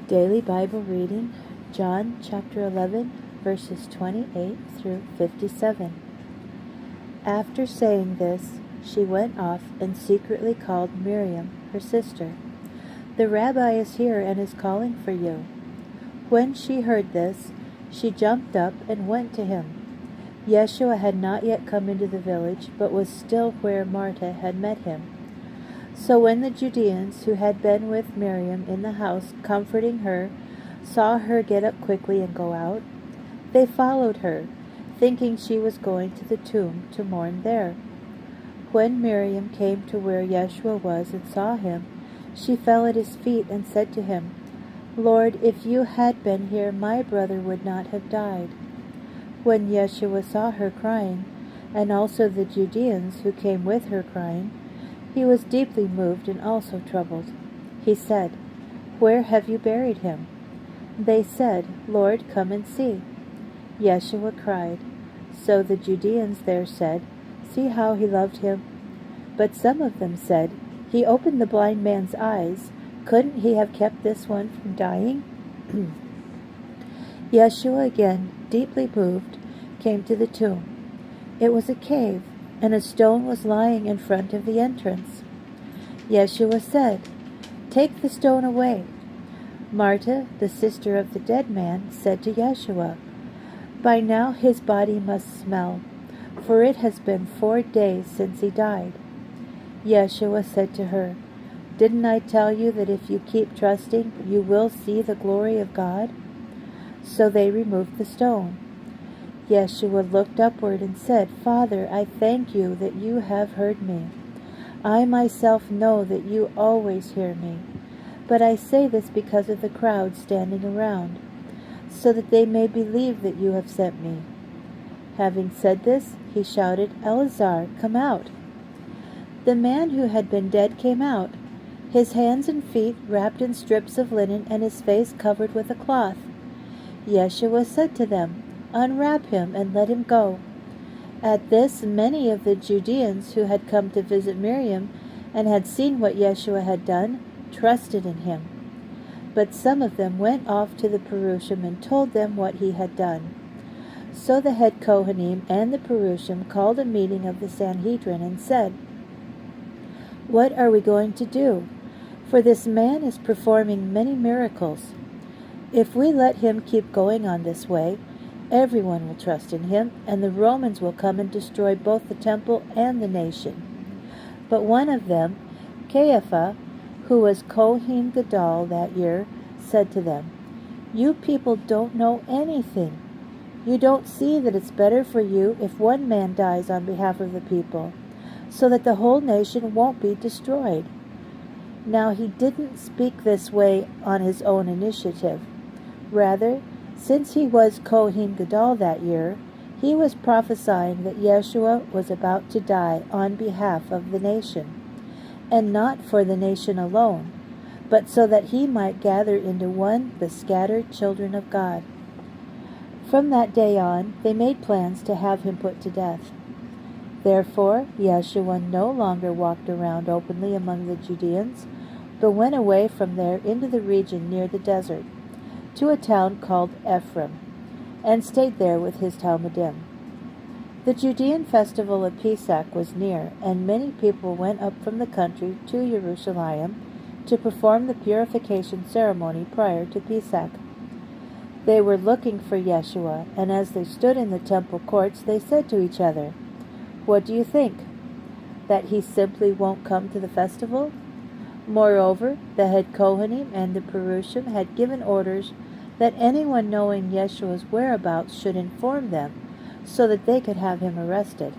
Daily Bible reading, John chapter 11, verses 28 through 57. After saying this, she went off and secretly called Miriam, her sister. "The rabbi is here and is calling for you." When she heard this, she jumped up and went to him. Yeshua had not yet come into the village, but was still where Martha had met him. So when the Judeans who had been with Miriam in the house comforting her saw her get up quickly and go out, they followed her, thinking she was going to the tomb to mourn there. When Miriam came to where Yeshua was and saw him, she fell at his feet and said to him, "Lord, if you had been here, my brother would not have died." When Yeshua saw her crying, and also the Judeans who came with her crying, he was deeply moved and also troubled. He said, "Where have you buried him?" They said, "Lord, come and see." Yeshua cried. So the Judeans there said, "See how he loved him." But some of them said, "He opened the blind man's eyes. Couldn't he have kept this one from dying?" Yeshua, again deeply moved, came to the tomb. It was a cave, and a stone was lying in front of the entrance. Yeshua said, "Take the stone away." Martha, the sister of the dead man, said to Yeshua, "By now his body must smell, for it has been 4 days since he died." Yeshua said to her, "Didn't I tell you that if you keep trusting, you will see the glory of God?" So they removed the stone. Yeshua looked upward and said, "Father, I thank you that you have heard me. I myself know that you always hear me, but I say this because of the crowd standing around, so that they may believe that you have sent me." Having said this, he shouted, "Elazar, come out." The man who had been dead came out, his hands and feet wrapped in strips of linen and his face covered with a cloth. Yeshua said to them, "Unwrap him and let him go." At this, many of the Judeans who had come to visit Miriam and had seen what Yeshua had done trusted in him. But some of them went off to the Perushim and told them what he had done. So the head Kohanim and the Perushim called a meeting of the Sanhedrin and said, "What are we going to do? For this man is performing many miracles. If we let him keep going on this way, everyone will trust in him, and the Romans will come and destroy both the temple and the nation." But one of them, Caiaphas, who was Kohen Gadol that year, said to them, "You people don't know anything. You don't see that it's better for you if one man dies on behalf of the people, so that the whole nation won't be destroyed." Now he didn't speak this way on his own initiative. Rather, since he was Kohen Gadol that year, he was prophesying that Yeshua was about to die on behalf of the nation, and not for the nation alone, but so that he might gather into one the scattered children of God. From that day on, they made plans to have him put to death. Therefore, Yeshua no longer walked around openly among the Judeans, but went away from there into the region near the desert, to a town called Ephraim, and stayed there with his Talmudim. The Judean festival of Pesach was near, and many people went up from the country to Jerusalem to perform the purification ceremony prior to Pesach. They were looking for Yeshua, and as they stood in the temple courts, they said to each other, "What do you think? That he simply won't come to the festival?" Moreover, the head Kohanim and the Perushim had given orders that anyone knowing Yeshua's whereabouts should inform them, so that they could have him arrested.